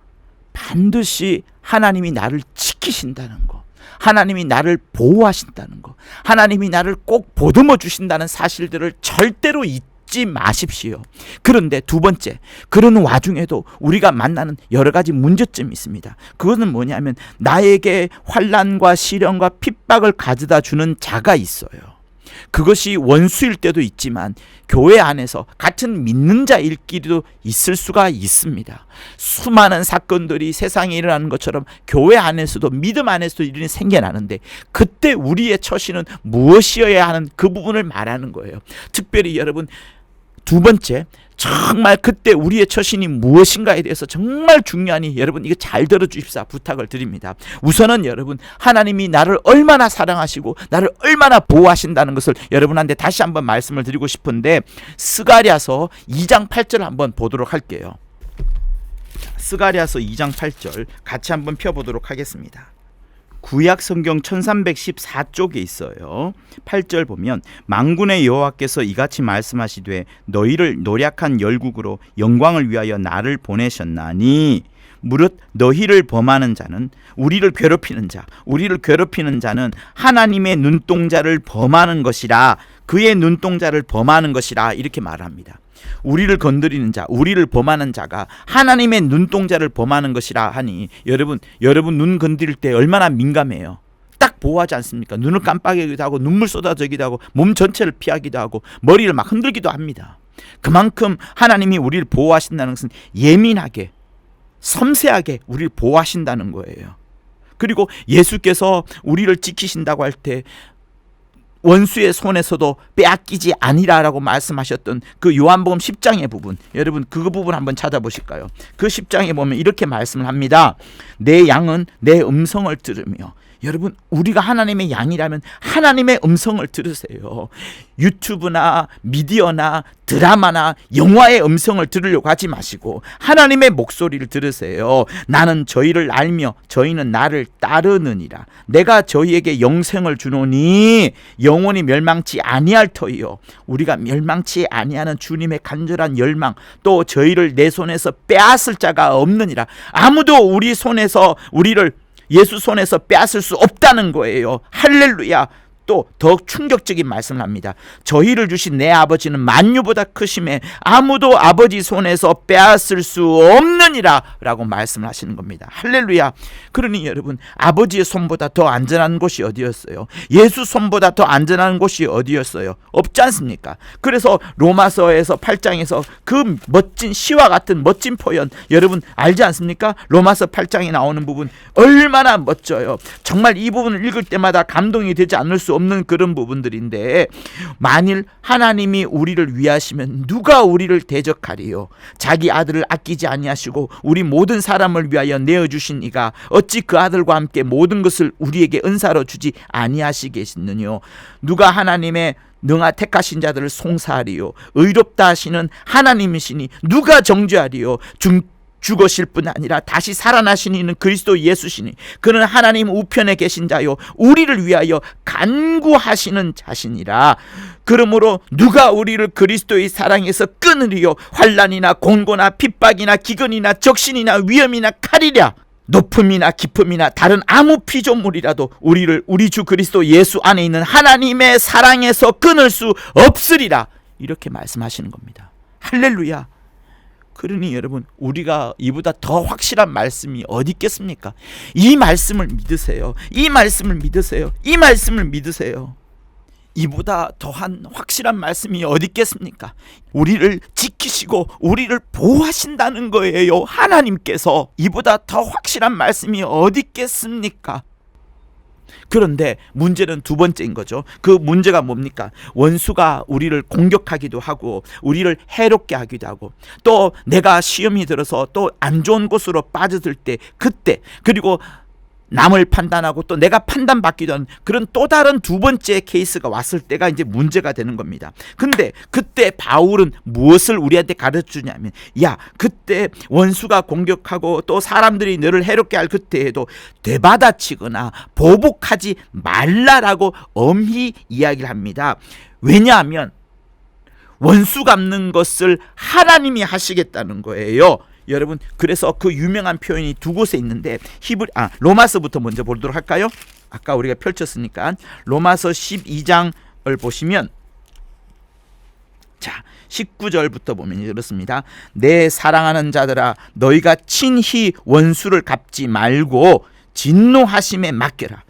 반드시 하나님이 나를 지키신다는 거, 하나님이 나를 보호하신다는 거, 하나님이 나를 꼭 보듬어 주신다는 사실들을 절대로 잊지 마십시오. 그런데 두 번째, 그런 와중에도 우리가 만나는 여러 가지 문제점이 있습니다. 그것은 뭐냐면 나에게 환난과 시련과 핍박을 가져다 주는 자가 있어요. 그것이 원수일 때도 있지만 교회 안에서 같은 믿는 자일끼리도 있을 수가 있습니다. 수많은 사건들이 세상에 일어나는 것처럼 교회 안에서도 믿음 안에서도 일이 생겨나는데 그때 우리의 처신은 무엇이어야 하는 그 부분을 말하는 거예요. 특별히 여러분, 두 번째, 정말 그때 우리의 처신이 무엇인가에 대해서 정말 중요하니 여러분 이거 잘 들어주십사 부탁을 드립니다. 우선은 여러분, 하나님이 나를 얼마나 사랑하시고 나를 얼마나 보호하신다는 것을 여러분한테 다시 한번 말씀을 드리고 싶은데, 스가랴서 2장 8절 한번 보도록 할게요. 스가랴서 2장 8절 같이 한번 펴보도록 하겠습니다. 구약 성경 1314쪽에 있어요. 8절 보면 만군의 여호와께서 이같이 말씀하시되 너희를 노략한 열국으로 영광을 위하여 나를 보내셨나니 무릇 너희를 범하는 자는, 우리를 괴롭히는 자, 우리를 괴롭히는 자는 하나님의 눈동자를 범하는 것이라, 그의 눈동자를 범하는 것이라, 이렇게 말합니다. 우리를 건드리는 자, 우리를 범하는 자가 하나님의 눈동자를 범하는 것이라 하니, 여러분 눈 건드릴 때 얼마나 민감해요. 딱 보호하지 않습니까? 눈을 깜빡이기도 하고 눈물 쏟아지기도 하고 몸 전체를 피하기도 하고 머리를 막 흔들기도 합니다. 그만큼 하나님이 우리를 보호하신다는 것은 예민하게, 섬세하게 우리를 보호하신다는 거예요. 그리고 예수께서 우리를 지키신다고 할 때 원수의 손에서도 빼앗기지 아니라라고 말씀하셨던 그 요한복음 10장의 부분, 여러분 그 부분 한번 찾아보실까요? 그 10장에 보면 이렇게 말씀을 합니다. 내 양은 내 음성을 들으며. 여러분, 우리가 하나님의 양이라면 하나님의 음성을 들으세요. 유튜브나 미디어나 드라마나 영화의 음성을 들으려고 하지 마시고 하나님의 목소리를 들으세요. 나는 저희를 알며 저희는 나를 따르느니라. 내가 저희에게 영생을 주노니 영원히 멸망치 아니할 터이요. 우리가 멸망치 아니하는 주님의 간절한 열망, 또 저희를 내 손에서 빼앗을 자가 없느니라. 아무도 우리 손에서, 우리를 예수 손에서 빼앗을 수 없다는 거예요. 할렐루야. 또 더욱 충격적인 말씀을 합니다. 저희를 주신 내 아버지는 만유보다 크심에 아무도 아버지 손에서 빼앗을 수 없느니라 라고 말씀을 하시는 겁니다. 할렐루야. 그러니 여러분, 아버지의 손보다 더 안전한 곳이 어디였어요? 예수 손보다 더 안전한 곳이 어디였어요? 없지 않습니까? 그래서 로마서에서 8장에서 그 멋진 시와 같은 멋진 표현, 여러분 알지 않습니까? 로마서 8장에 나오는 부분 얼마나 멋져요. 정말 이 부분을 읽을 때마다 감동이 되지 않을 수 없는 그런 부분들인데, 만일 하나님이 우리를 위하시면 누가 우리를 대적하리요? 자기 아들을 아끼지 아니하시고 우리 모든 사람을 위하여 내어주신 이가 어찌 그 아들과 함께 모든 것을 우리에게 은사로 주지 아니하시겠느뇨? 누가 하나님의 능하 택하신 자들을 송사하리요? 의롭다 하시는 하나님이시니 누가 정죄하리요? 죽으실 뿐 아니라 다시 살아나신 이는 그리스도 예수시니 그는 하나님 우편에 계신 자요 우리를 위하여 간구하시는 자시니라. 그러므로 누가 우리를 그리스도의 사랑에서 끊으리요? 환난이나 곤고나 핍박이나 기근이나 적신이나 위험이나 칼이랴. 높음이나 깊음이나 다른 아무 피조물이라도 우리를 우리 주 그리스도 예수 안에 있는 하나님의 사랑에서 끊을 수 없으리라. 이렇게 말씀하시는 겁니다. 할렐루야. 그러니 여러분, 우리가 이보다 더 확실한 말씀이 어디 있겠습니까? 이 말씀을 믿으세요. 이 말씀을 믿으세요. 이 말씀을 믿으세요. 이보다 더한 확실한 말씀이 어디 있겠습니까? 우리를 지키시고 우리를 보호하신다는 거예요. 하나님께서. 이보다 더 확실한 말씀이 어디 있겠습니까? 그런데 문제는 두 번째인 거죠. 그 문제가 뭡니까? 원수가 우리를 공격하기도 하고 우리를 해롭게 하기도 하고, 또 내가 시험이 들어서 또 안 좋은 곳으로 빠져들 때, 그때, 그리고 남을 판단하고 또 내가 판단받기도 하는 그런 또 다른 두 번째 케이스가 왔을 때가 이제 문제가 되는 겁니다. 근데 그때 바울은 무엇을 우리한테 가르쳐주냐면, 야, 그때 원수가 공격하고 또 사람들이 너를 해롭게 할 그때에도 되받아치거나 보복하지 말라라고 엄히 이야기를 합니다. 왜냐하면 원수 갚는 것을 하나님이 하시겠다는 거예요. 여러분, 그래서 그 유명한 표현이 두 곳에 있는데 로마서부터 먼저 보도록 할까요? 아까 우리가 펼쳤으니까 로마서 12장을 보시면, 자 19절부터 보면 이렇습니다. 내 사랑하는 자들아, 너희가 친히 원수를 갚지 말고 진노하심에 맡겨라.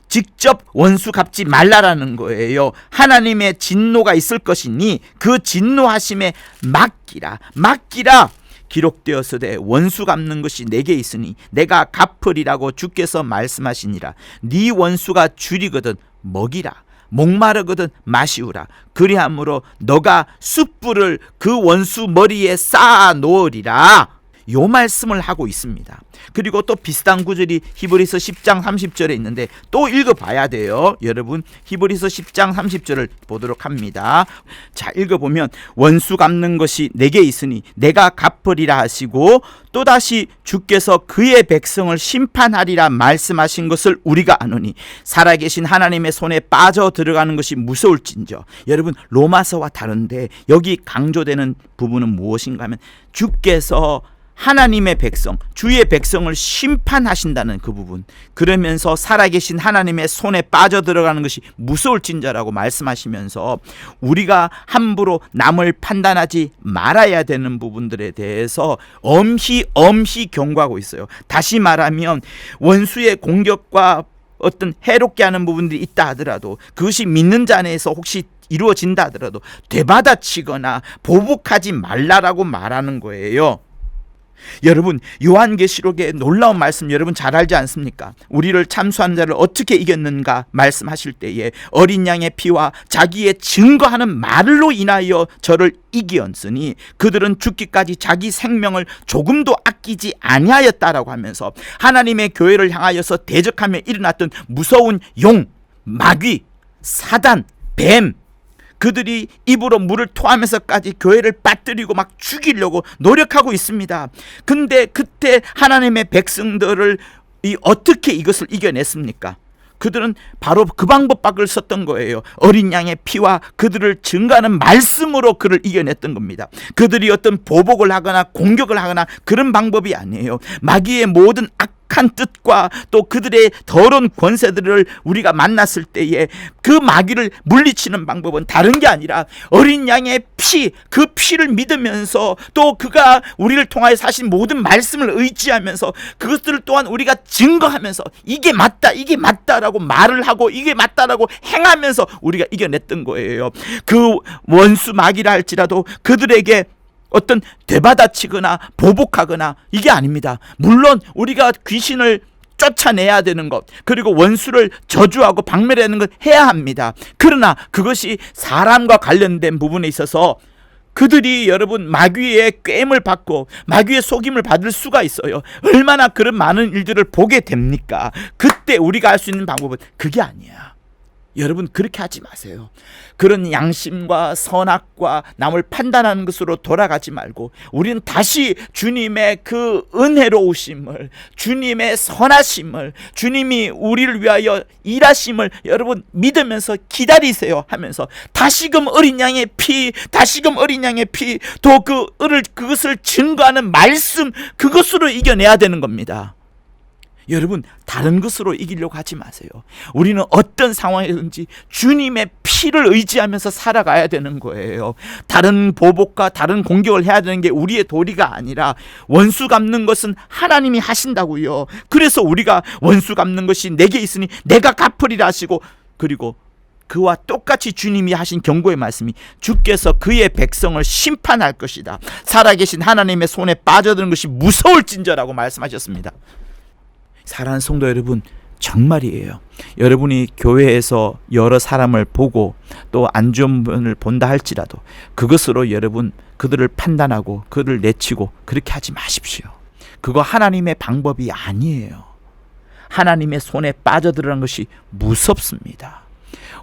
직접 원수 갚지 말라라는 거예요. 하나님의 진노가 있을 것이니 그 진노하심에 맡기라. 기록되었으되 원수 갚는 것이 내게 있으니 내가 갚으리라고 주께서 말씀하시니라. 네 원수가 줄이거든 먹이라, 목마르거든 마시우라. 그리함으로 너가 숯불을 그 원수 머리에 쌓아 놓으리라. 요 말씀을 하고 있습니다. 그리고 또 비슷한 구절이 히브리서 10장 30절에 있는데 또 읽어봐야 돼요. 여러분, 히브리서 10장 30절을 보도록 합니다. 자, 읽어보면 원수 갚는 것이 내게 있으니 내가 갚으리라 하시고, 또다시 주께서 그의 백성을 심판하리라 말씀하신 것을 우리가 아노니 살아계신 하나님의 손에 빠져 들어가는 것이 무서울진저. 여러분, 로마서와 다른데 여기 강조되는 부분은 무엇인가 하면 주께서 하나님의 백성, 주의 백성을 심판하신다는 그 부분, 그러면서 살아계신 하나님의 손에 빠져들어가는 것이 무서울진저라고 말씀하시면서 우리가 함부로 남을 판단하지 말아야 되는 부분들에 대해서 엄히 경고하고 있어요. 다시 말하면 원수의 공격과 어떤 해롭게 하는 부분들이 있다 하더라도, 그것이 믿는 자 안에서 혹시 이루어진다 하더라도 되받아치거나 보복하지 말라라고 말하는 거예요. 여러분, 요한계시록의 놀라운 말씀 여러분 잘 알지 않습니까? 우리를 참수한 자를 어떻게 이겼는가 말씀하실 때에 어린 양의 피와 자기의 증거하는 말로 인하여 저를 이기었으니 그들은 죽기까지 자기 생명을 조금도 아끼지 아니하였다라고 하면서 하나님의 교회를 향하여서 대적하며 일어났던 무서운 용, 마귀, 사단, 뱀, 그들이 입으로 물을 토하면서까지 교회를 빠뜨리고 막 죽이려고 노력하고 있습니다. 근데 그때 하나님의 백성들을 어떻게 이것을 이겨냈습니까? 그들은 바로 그 방법밖을 썼던 거예요. 어린 양의 피와 그들을 증거하는 말씀으로 그를 이겨냈던 겁니다. 그들이 어떤 보복을 하거나 공격을 하거나 그런 방법이 아니에요. 마귀의 모든 악한 뜻과 또 그들의 더러운 권세들을 우리가 만났을 때에 그 마귀를 물리치는 방법은 다른 게 아니라 어린 양의 피, 그 피를 믿으면서 또 그가 우리를 통하여 사신 모든 말씀을 의지하면서 그것들을 또한 우리가 증거하면서 이게 맞다라고 말을 하고 이게 맞다라고 행하면서 우리가 이겨냈던 거예요. 그 원수 마귀라 할지라도 그들에게 어떤 되받아치거나 보복하거나 이게 아닙니다. 물론 우리가 귀신을 쫓아내야 되는 것, 그리고 원수를 저주하고 박멸하는 것 해야 합니다. 그러나 그것이 사람과 관련된 부분에 있어서 그들이 여러분 마귀의 꾀임을 받고 마귀의 속임을 받을 수가 있어요. 얼마나 그런 많은 일들을 보게 됩니까? 그때 우리가 할 수 있는 방법은 그게 아니야. 여러분, 그렇게 하지 마세요. 그런 양심과 선악과 남을 판단하는 것으로 돌아가지 말고 우리는 다시 주님의 그 은혜로우심을, 주님의 선하심을, 주님이 우리를 위하여 일하심을 여러분 믿으면서 기다리세요 하면서 다시금 어린 양의 피, 또 그것을 증거하는 말씀, 그것으로 이겨내야 되는 겁니다. 여러분, 다른 것으로 이기려고 하지 마세요. 우리는 어떤 상황이든지 주님의 피를 의지하면서 살아가야 되는 거예요. 다른 보복과 다른 공격을 해야 되는 게 우리의 도리가 아니라 원수 갚는 것은 하나님이 하신다고요. 그래서 우리가 원수 갚는 것이 내게 있으니 내가 갚으리라 하시고, 그리고 그와 똑같이 주님이 하신 경고의 말씀이 주께서 그의 백성을 심판할 것이다. 살아계신 하나님의 손에 빠져드는 것이 무서울진저라고 말씀하셨습니다. 사랑하는 성도 여러분, 정말이에요. 여러분이 교회에서 여러 사람을 보고 또 안 좋은 분을 본다 할지라도 그것으로 여러분 그들을 판단하고 그들을 내치고 그렇게 하지 마십시오. 그거 하나님의 방법이 아니에요. 하나님의 손에 빠져들어간 것이 무섭습니다.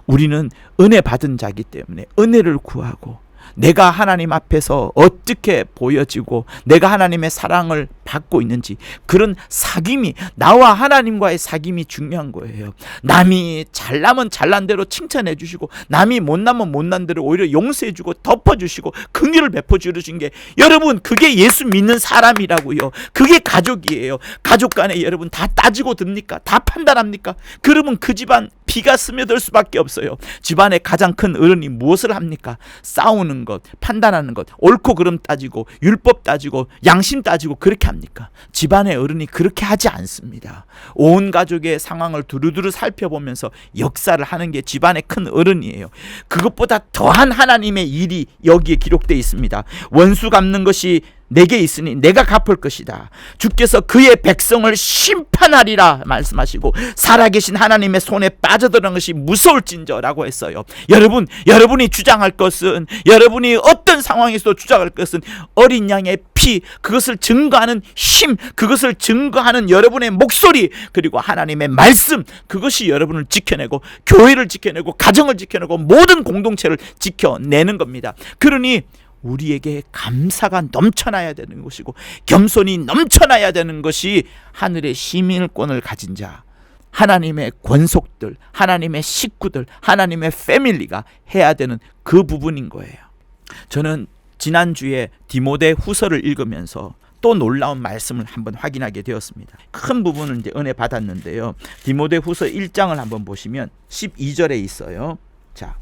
우리는 은혜 받은 자이기 때문에 은혜를 구하고 내가 하나님 앞에서 어떻게 보여지고 내가 하나님의 사랑을 받고 있는지, 그런 사귐이, 나와 하나님과의 사귐이 중요한 거예요. 남이 잘나면 잘난 대로 칭찬해 주시고, 남이 못나면 못난 대로 오히려 용서해 주고 덮어주시고 긍휼을 베풀어 주신 게, 여러분 그게 예수 믿는 사람이라고요. 그게 가족이에요. 가족 간에 여러분 다 따지고 듭니까? 다 판단합니까? 그러면 그 집안 피가 스며들 수밖에 없어요. 집안의 가장 큰 어른이 무엇을 합니까? 싸우는 것, 판단하는 것, 옳고 그름 따지고 율법 따지고 양심 따지고 그렇게 합니까? 집안의 어른이 그렇게 하지 않습니다. 온 가족의 상황을 두루두루 살펴보면서 역사를 하는 게 집안의 큰 어른이에요. 그것보다 더한 하나님의 일이 여기에 기록되어 있습니다. 원수 갚는 것이 내게 있으니 내가 갚을 것이다. 주께서 그의 백성을 심판하리라 말씀하시고, 살아계신 하나님의 손에 빠져드는 것이 무서울진저라고 했어요. 여러분이 주장할 것은, 여러분이 어떤 상황에서도 주장할 것은 어린 양의 피, 그것을 증거하는 힘, 그것을 증거하는 여러분의 목소리, 그리고 하나님의 말씀, 그것이 여러분을 지켜내고 교회를 지켜내고 가정을 지켜내고 모든 공동체를 지켜내는 겁니다. 그러니 우리에게 감사가 넘쳐나야 되는 것이고 겸손이 넘쳐나야 되는 것이 하늘의 시민권을 가진 자, 하나님의 권속들, 하나님의 식구들, 하나님의 패밀리가 해야 되는 그 부분인 거예요. 저는 지난주에 디모데 후서를 읽으면서 또 놀라운 말씀을 한번 확인하게 되었습니다. 큰 부분을 이제 은혜 받았는데요. 디모데 후서 1장을 한번 보시면 12절에 있어요. 자,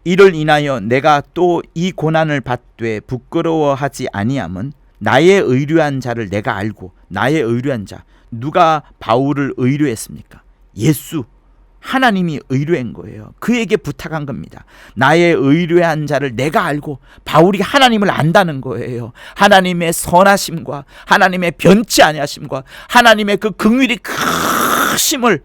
이를 인하여 내가 또 이 고난을 받되 부끄러워하지 아니함은 나의 의뢰한 자를 내가 알고, 나의 의뢰한 자, 누가 바울을 의뢰했습니까? 예수, 하나님이 의뢰한 거예요. 그에게 부탁한 겁니다. 나의 의뢰한 자를 내가 알고, 바울이 하나님을 안다는 거예요. 하나님의 선하심과 하나님의 변치 아니하심과 하나님의 그 긍휼이 크심을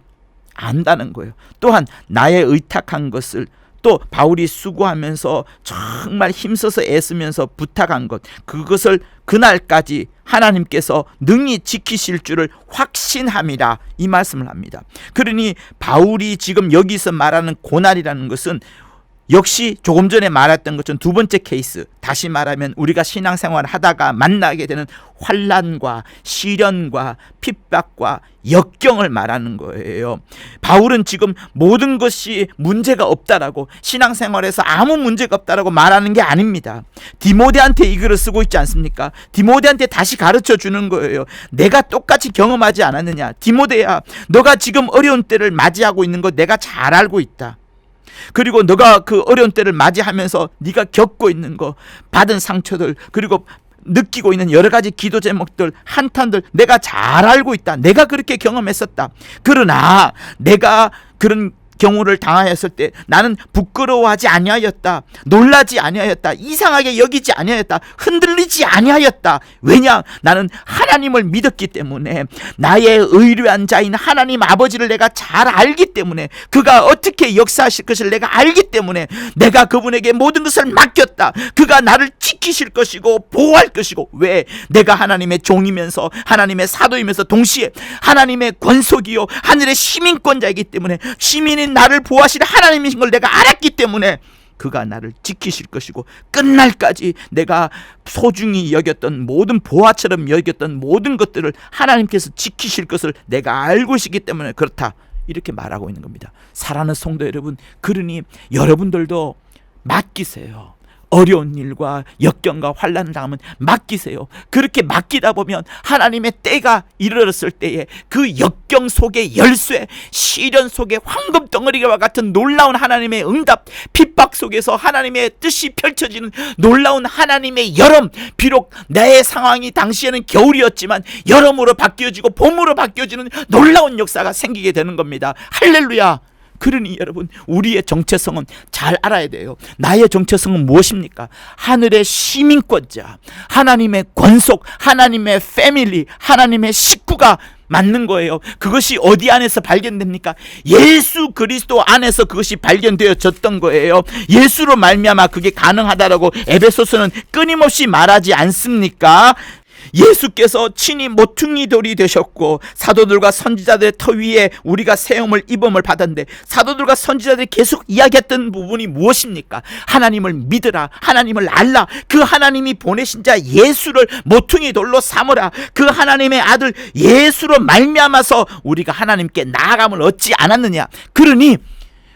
안다는 거예요. 또한 나의 의탁한 것을, 또 바울이 수고하면서 정말 힘써서 애쓰면서 부탁한 것, 그것을 그날까지 하나님께서 능히 지키실 줄을 확신함이라, 이 말씀을 합니다. 그러니 바울이 지금 여기서 말하는 고난이라는 것은 역시 조금 전에 말했던 것처럼 두 번째 케이스, 다시 말하면 우리가 신앙생활을 하다가 만나게 되는 환난과 시련과 핍박과 역경을 말하는 거예요. 바울은 지금 모든 것이 문제가 없다라고, 신앙생활에서 아무 문제가 없다라고 말하는 게 아닙니다. 디모데한테 이 글을 쓰고 있지 않습니까? 디모데한테 다시 가르쳐 주는 거예요. 내가 똑같이 경험하지 않았느냐? 디모데야, 너가 지금 어려운 때를 맞이하고 있는 거 내가 잘 알고 있다. 그리고 너가 그 어려운 때를 맞이하면서 네가 겪고 있는 거, 받은 상처들, 그리고 느끼고 있는 여러 가지 기도 제목들, 한탄들 내가 잘 알고 있다. 내가 그렇게 경험했었다. 그러나 내가 그런 경우를 당하였을 때 나는 부끄러워하지 아니하였다. 놀라지 아니하였다. 이상하게 여기지 아니하였다. 흔들리지 아니하였다. 왜냐? 나는 하나님을 믿었기 때문에, 나의 의뢰한 자인 하나님 아버지를 내가 잘 알기 때문에, 그가 어떻게 역사하실 것을 내가 알기 때문에 내가 그분에게 모든 것을 맡겼다. 그가 나를 지키실 것이고 보호할 것이고. 왜? 내가 하나님의 종이면서 하나님의 사도이면서 동시에 하나님의 권속이요 하늘의 시민권자이기 때문에, 시민인 나를 보호하실 하나님이신 걸 내가 알았기 때문에 그가 나를 지키실 것이고, 끝날까지 내가 소중히 여겼던 모든 보화처럼 여겼던 모든 것들을 하나님께서 지키실 것을 내가 알고 계시기 때문에 그렇다, 이렇게 말하고 있는 겁니다. 사랑하는 성도 여러분, 그러니 여러분들도 맡기세요. 어려운 일과 역경과 환난을 당하면 맡기세요. 그렇게 맡기다 보면 하나님의 때가 이르렀을 때에 그 역경 속의 열쇠, 시련 속의 황금 덩어리와 같은 놀라운 하나님의 응답, 핍박 속에서 하나님의 뜻이 펼쳐지는 놀라운 하나님의 여름, 비록 내 상황이 당시에는 겨울이었지만 여름으로 바뀌어지고 봄으로 바뀌어지는 놀라운 역사가 생기게 되는 겁니다. 할렐루야. 그러니 여러분, 우리의 정체성은 잘 알아야 돼요. 나의 정체성은 무엇입니까? 하늘의 시민권자, 하나님의 권속, 하나님의 패밀리, 하나님의 식구가 맞는 거예요. 그것이 어디 안에서 발견됩니까? 예수 그리스도 안에서 그것이 발견되어졌던 거예요. 예수로 말미암아 그게 가능하다라고 에베소서는 끊임없이 말하지 않습니까? 예수께서 친히 모퉁이 돌이 되셨고 사도들과 선지자들의 터 위에 우리가 세움을 입음을 받았는데, 사도들과 선지자들이 계속 이야기했던 부분이 무엇입니까? 하나님을 믿으라, 하나님을 알라, 그 하나님이 보내신 자 예수를 모퉁이 돌로 삼으라, 그 하나님의 아들 예수로 말미암아서 우리가 하나님께 나아감을 얻지 않았느냐. 그러니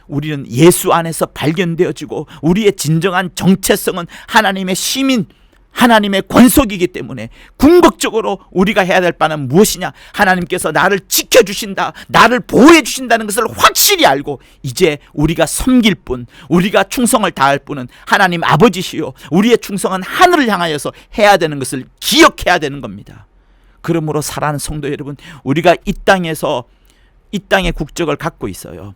우리는 예수 안에서 발견되어지고 우리의 진정한 정체성은 하나님의 시민, 하나님의 권속이기 때문에 궁극적으로 우리가 해야 될 바는 무엇이냐? 하나님께서 나를 지켜주신다, 나를 보호해 주신다는 것을 확실히 알고 이제 우리가 섬길 뿐, 우리가 충성을 다할 뿐은 하나님 아버지시요, 우리의 충성은 하늘을 향하여서 해야 되는 것을 기억해야 되는 겁니다. 그러므로 사랑하는 성도 여러분, 우리가 이 땅에서 이 땅의 국적을 갖고 있어요.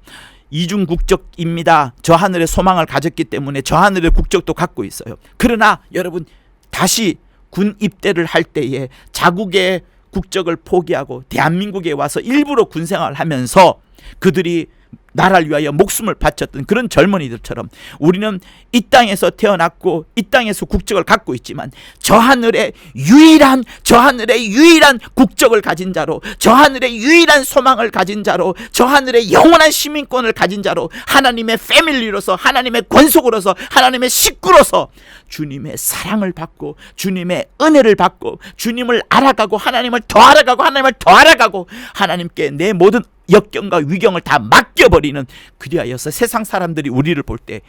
이중 국적입니다. 저 하늘의 소망을 가졌기 때문에 저 하늘의 국적도 갖고 있어요. 그러나 여러분, 다시 군 입대를 할 때에 자국의 국적을 포기하고 대한민국에 와서 일부러 군 생활을 하면서 그들이 나라를 위하여 목숨을 바쳤던 그런 젊은이들처럼 우리는 이 땅에서 태어났고 이 땅에서 국적을 갖고 있지만 저 하늘의 유일한 국적을 가진 자로, 저 하늘의 유일한 소망을 가진 자로, 저 하늘의 영원한 시민권을 가진 자로, 하나님의 패밀리로서, 하나님의 권속으로서, 하나님의 식구로서 주님의 사랑을 받고 주님의 은혜를 받고 주님을 알아가고 하나님을 더 알아가고 하나님을 더 알아가고 하나님께 내 모든 역경과 위경을 다 맡겨버리는, 그리하여서 세상 사람들이 우리를 볼 때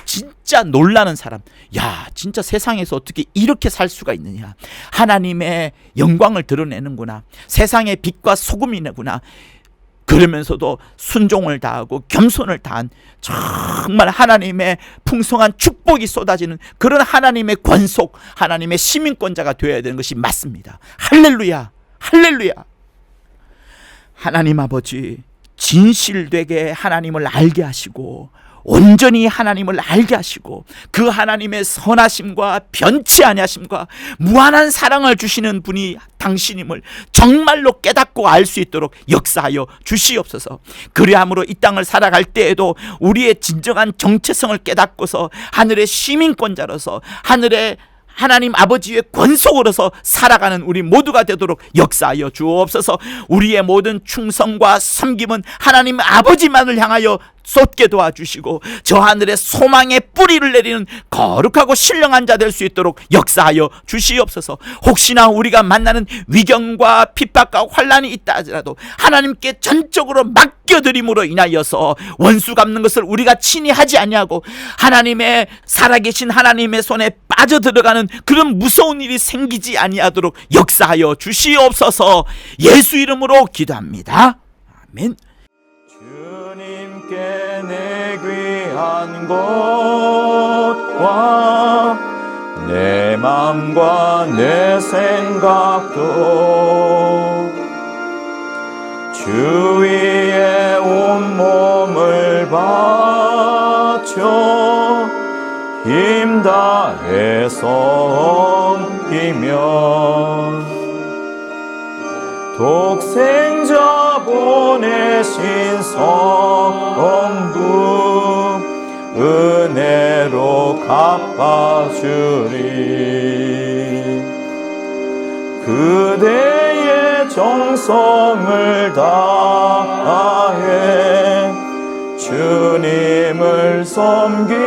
진짜 놀라는 사람, 야 진짜 세상에서 어떻게 이렇게 살 수가 있느냐, 하나님의 영광을 드러내는구나, 세상의 빛과 소금이구나, 그러면서도 순종을 다하고 겸손을 다한 정말 하나님의 풍성한 축복이 쏟아지는 그런 하나님의 권속, 하나님의 시민권자가 되어야 되는 것이 맞습니다. 할렐루야, 할렐루야. 하나님 아버지, 진실되게 하나님을 알게 하시고 온전히 하나님을 알게 하시고 그 하나님의 선하심과 변치 아니하심과 무한한 사랑을 주시는 분이 당신임을 정말로 깨닫고 알 수 있도록 역사하여 주시옵소서. 그리함으로 이 땅을 살아갈 때에도 우리의 진정한 정체성을 깨닫고서 하늘의 시민권자로서 하늘의 하나님 아버지의 권속으로서 살아가는 우리 모두가 되도록 역사하여 주옵소서. 우리의 모든 충성과 섬김은 하나님 아버지만을 향하여 쏟게 도와주시고 저 하늘의 소망의 뿌리를 내리는 거룩하고 신령한 자 될 수 있도록 역사하여 주시옵소서. 혹시나 우리가 만나는 위경과 핍박과 환난이 있다 하더라도 하나님께 전적으로 맡겨드림으로 인하여서 원수 갚는 것을 우리가 친히 하지 아니하고 하나님의 살아계신 하나님의 손에 빠져들어가는 그런 무서운 일이 생기지 아니하도록 역사하여 주시옵소서. 예수 이름으로 기도합니다. 아멘. 주님께 내 귀한 것과 내 맘과 내 생각도 주 위에 온몸을 바쳐 힘 다해서 옮기면 독생자 보내신 성부 은혜로 갚아주리. 그대의 정성을 다해 주님을 섬기어라.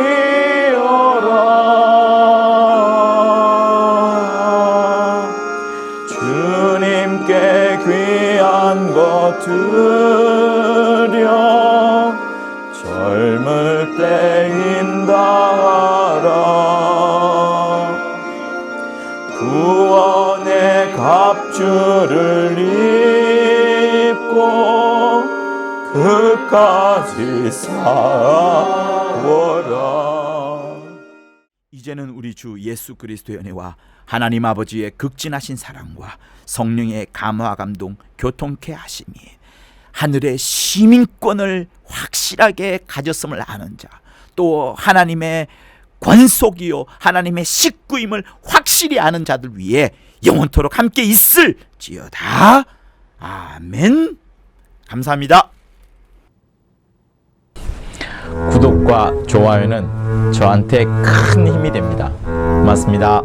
주님께 귀한 것 드려 젊을 때 인다하라. 구원의 갑주를 입고 끝까지 싸워라. 이제는 우리 주 예수 그리스도의 은혜와 하나님 아버지의 극진하신 사랑과 성령의 감화 감동 교통케 하심이 하늘의 시민권을 확실하게 가졌음을 아는 자, 또 하나님의 권속이요 하나님의 식구임을 확실히 아는 자들 위해 영원토록 함께 있을지어다. 아멘. 감사합니다. 구독과 좋아요는 저한테 큰 힘이 됩니다. 고맙습니다.